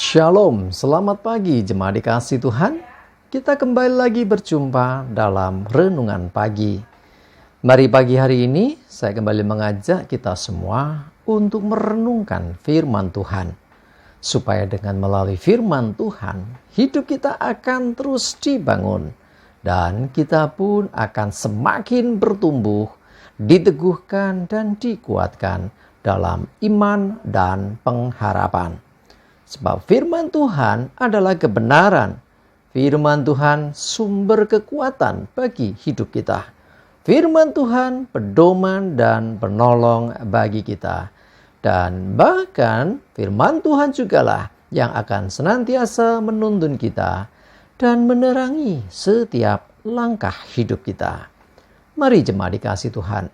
Shalom, selamat pagi jemaat dikasih Tuhan. Kita kembali lagi berjumpa dalam renungan pagi. Mari pagi hari ini saya kembali mengajak kita semua untuk merenungkan firman Tuhan. Supaya dengan melalui firman Tuhan, hidup kita akan terus dibangun. Dan kita pun akan semakin bertumbuh, diteguhkan dan dikuatkan dalam iman dan pengharapan. Sebab firman Tuhan adalah kebenaran. Firman Tuhan sumber kekuatan bagi hidup kita. Firman Tuhan pedoman dan penolong bagi kita. Dan bahkan firman Tuhan jugalah yang akan senantiasa menuntun kita dan menerangi setiap langkah hidup kita. Mari jemaat dikasih Tuhan.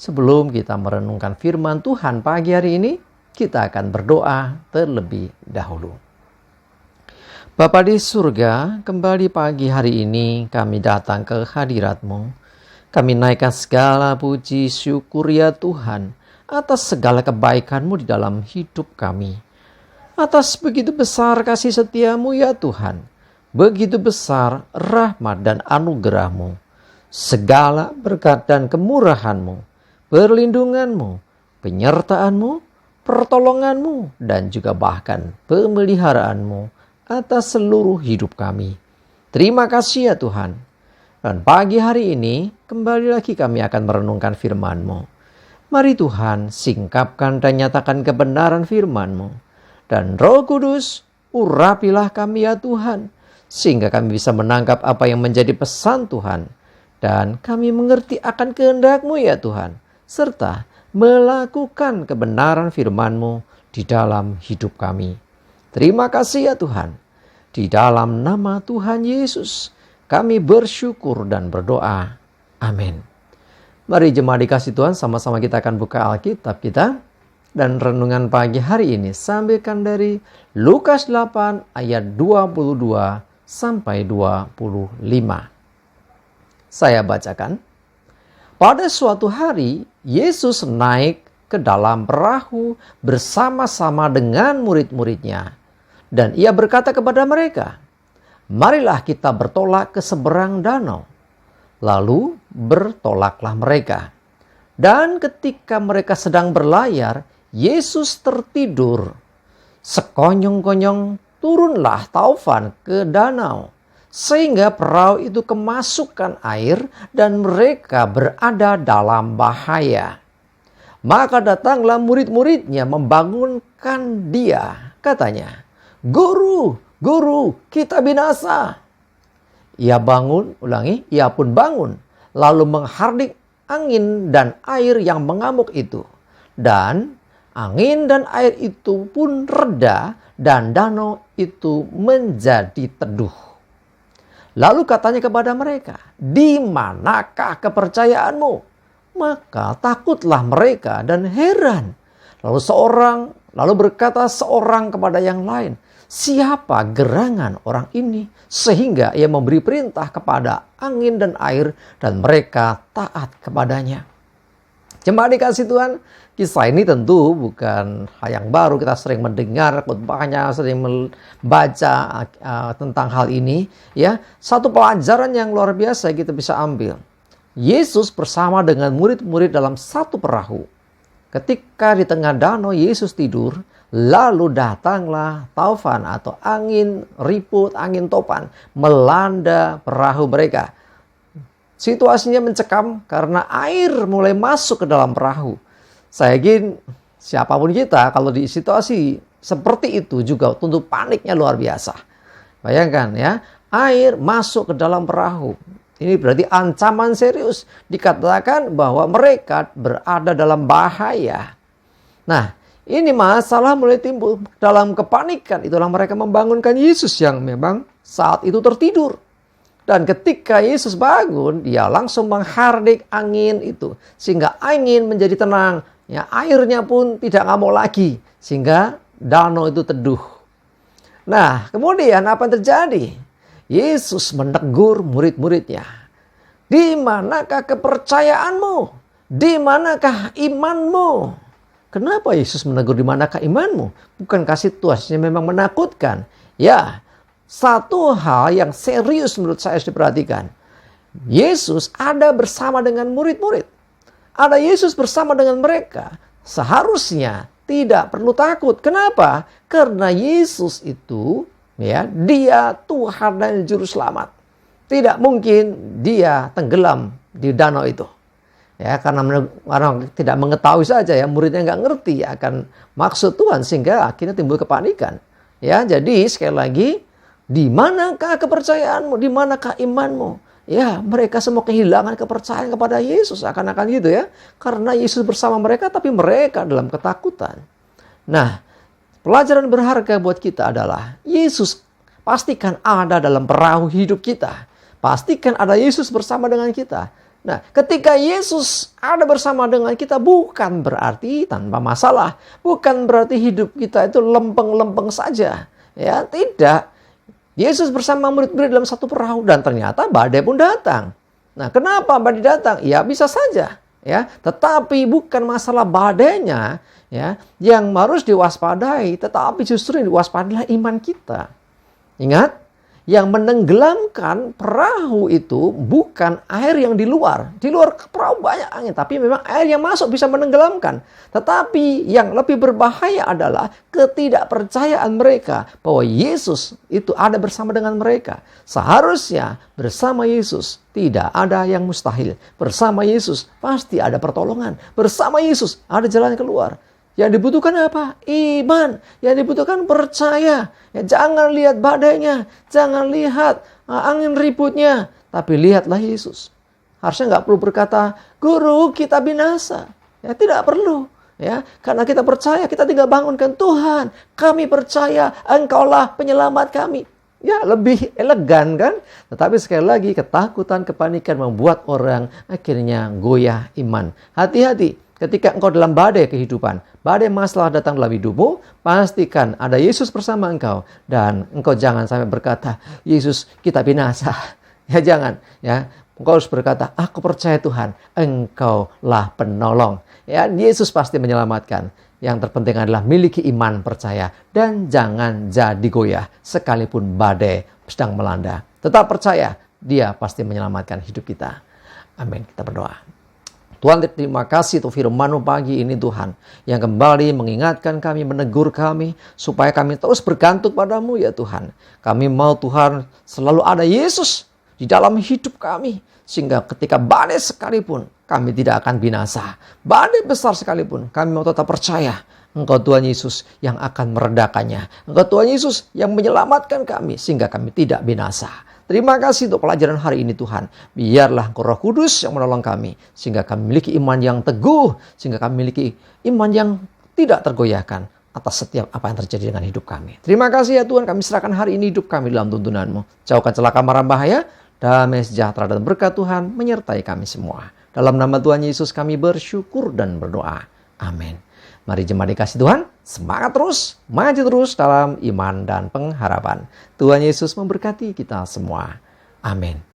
Sebelum kita merenungkan firman Tuhan pagi hari ini, kita akan berdoa terlebih dahulu. Bapa di surga, kembali pagi hari ini kami datang ke hadirat-Mu. Kami naikkan segala puji syukur ya Tuhan atas segala kebaikan-Mu di dalam hidup kami. Atas begitu besar kasih setia-Mu ya Tuhan. Begitu besar rahmat dan anugerah-Mu. Segala berkat dan kemurahan-Mu, perlindungan-Mu, penyertaan-Mu, pertolongan-Mu, dan juga bahkan pemeliharaan-Mu atas seluruh hidup kami. Terima kasih ya Tuhan. Dan pagi hari ini kembali lagi kami akan merenungkan firman-Mu. Mari Tuhan singkapkan dan nyatakan kebenaran firman-Mu. Dan Roh Kudus urapilah kami ya Tuhan, sehingga kami bisa menangkap apa yang menjadi pesan Tuhan. Dan kami mengerti akan kehendak-Mu ya Tuhan, serta melakukan kebenaran firman-Mu di dalam hidup kami. Terima kasih ya Tuhan. Di dalam nama Tuhan Yesus kami bersyukur dan berdoa. Amin. Mari jemaat dikasih Tuhan, sama-sama kita akan buka Alkitab kita. Dan renungan pagi hari ini sambilkan dari Lukas 8 ayat 22 sampai 25. Saya bacakan. Pada suatu hari, Yesus naik ke dalam perahu bersama-sama dengan murid-muridnya. Dan ia berkata kepada mereka, "Marilah kita bertolak ke seberang danau." Lalu bertolaklah mereka. Dan ketika mereka sedang berlayar, Yesus tertidur. Sekonyong-konyong turunlah taufan ke danau, sehingga perahu itu kemasukan air dan mereka berada dalam bahaya. Maka datanglah murid-muridnya membangunkan dia. Katanya, "Guru, Guru, kita binasa." Ia pun bangun, lalu menghardik angin dan air yang mengamuk itu. Dan angin dan air itu pun reda dan danau itu menjadi teduh. Lalu katanya kepada mereka, "Di manakah kepercayaanmu?" Maka takutlah mereka dan heran. Lalu berkata seorang kepada yang lain, "Siapa gerangan orang ini sehingga ia memberi perintah kepada angin dan air dan mereka taat kepadanya?" Jemaat dikasih Tuhan, kisah ini tentu bukan hal yang baru. Kita sering mendengar khotbahnya, sering membaca tentang hal ini. Ya, satu pelajaran yang luar biasa kita bisa ambil. Yesus bersama dengan murid-murid dalam satu perahu. Ketika di tengah danau Yesus tidur, lalu datanglah taufan atau angin ribut, angin topan melanda perahu mereka. Situasinya mencekam karena air mulai masuk ke dalam perahu. Saya yakin siapapun kita kalau di situasi seperti itu juga tentu paniknya luar biasa. Bayangkan ya, air masuk ke dalam perahu. Ini berarti ancaman serius. Dikatakan bahwa mereka berada dalam bahaya. Nah, ini masalah mulai timbul. Dalam kepanikan itulah mereka membangunkan Yesus yang memang saat itu tertidur. Dan ketika Yesus bangun, dia langsung menghardik angin itu. Sehingga angin menjadi tenang. Ya, airnya pun tidak ngamuk lagi. Sehingga danau itu teduh. Nah, kemudian apa yang terjadi? Yesus menegur murid-muridnya. "Di manakah kepercayaanmu? Di manakah imanmu?" Kenapa Yesus menegur, di manakah imanmu? Bukankah situasinya memang menakutkan? Ya, satu hal yang serius menurut saya harus diperhatikan. Yesus ada bersama dengan murid-murid. Ada Yesus bersama dengan mereka. Seharusnya tidak perlu takut. Kenapa? Karena Yesus itu, ya, dia Tuhan dan Juru Selamat. Tidak mungkin dia tenggelam di danau itu. Ya, karena orang tidak mengetahui saja, ya, muridnya nggak ngerti akan maksud Tuhan sehingga akhirnya timbul kepanikan. Ya, jadi sekali lagi, di manakah kepercayaanmu, di manakah imanmu? Ya, mereka semua kehilangan kepercayaan kepada Yesus, akan-akan gitu ya. Karena Yesus bersama mereka tapi mereka dalam ketakutan. Nah, pelajaran berharga buat kita adalah Yesus pastikan ada dalam perahu hidup kita. Pastikan ada Yesus bersama dengan kita. Nah, ketika Yesus ada bersama dengan kita bukan berarti tanpa masalah. Bukan berarti hidup kita itu lempeng-lempeng saja. Ya, tidak. Yesus bersama murid-murid dalam satu perahu dan ternyata badai pun datang. Nah, kenapa badai datang? Ya, bisa saja. Ya, tetapi bukan masalah badainya, ya, yang harus diwaspadai, tetapi justru yang diwaspadai iman kita. Ingat, yang menenggelamkan perahu itu bukan air yang di luar. Di luar perahu banyak angin, tapi memang air yang masuk bisa menenggelamkan. Tetapi yang lebih berbahaya adalah ketidakpercayaan mereka bahwa Yesus itu ada bersama dengan mereka. Seharusnya bersama Yesus tidak ada yang mustahil. Bersama Yesus pasti ada pertolongan. Bersama Yesus ada jalan keluar. Yang dibutuhkan apa? Iman. Yang dibutuhkan percaya. Ya, jangan lihat badainya. Jangan lihat angin ributnya. Tapi lihatlah Yesus. Harusnya nggak perlu berkata, Guru, kita binasa. Ya, tidak perlu. Ya, karena kita percaya, kita tinggal bangunkan Tuhan. Kami percaya Engkaulah penyelamat kami. Ya, lebih elegan kan? Tetapi sekali lagi, ketakutan, kepanikan membuat orang akhirnya goyah iman. Hati-hati. Ketika engkau dalam badai kehidupan, badai masalah datang dalam hidupmu, pastikan ada Yesus bersama engkau. Dan engkau jangan sampai berkata, Yesus kita binasa. Ya jangan. Ya, engkau harus berkata, aku percaya Tuhan, Engkaulah penolong. Ya, Yesus pasti menyelamatkan. Yang terpenting adalah miliki iman percaya. Dan jangan jadi goyah sekalipun badai sedang melanda. Tetap percaya, Dia pasti menyelamatkan hidup kita. Amin. Kita berdoa. Tuhan, terima kasih untuk firman-Mu pagi ini Tuhan, yang kembali mengingatkan kami, menegur kami, supaya kami terus bergantung padamu ya Tuhan. Kami mau Tuhan selalu ada Yesus di dalam hidup kami, sehingga ketika badai sekalipun kami tidak akan binasa. Badai besar sekalipun kami mau tetap percaya Engkau Tuhan Yesus yang akan meredakannya. Engkau Tuhan Yesus yang menyelamatkan kami sehingga kami tidak binasa. Terima kasih untuk pelajaran hari ini Tuhan. Biarlah Engkau Roh Kudus yang menolong kami. Sehingga kami memiliki iman yang teguh. Sehingga kami memiliki iman yang tidak tergoyahkan atas setiap apa yang terjadi dengan hidup kami. Terima kasih ya Tuhan, kami serahkan hari ini hidup kami dalam tuntunan-Mu. Jauhkan celaka mara bahaya, damai sejahtera dan berkat Tuhan menyertai kami semua. Dalam nama Tuhan Yesus kami bersyukur dan berdoa. Amin. Mari jemaat dikasih Tuhan, semangat terus, maju terus dalam iman dan pengharapan. Tuhan Yesus memberkati kita semua. Amin.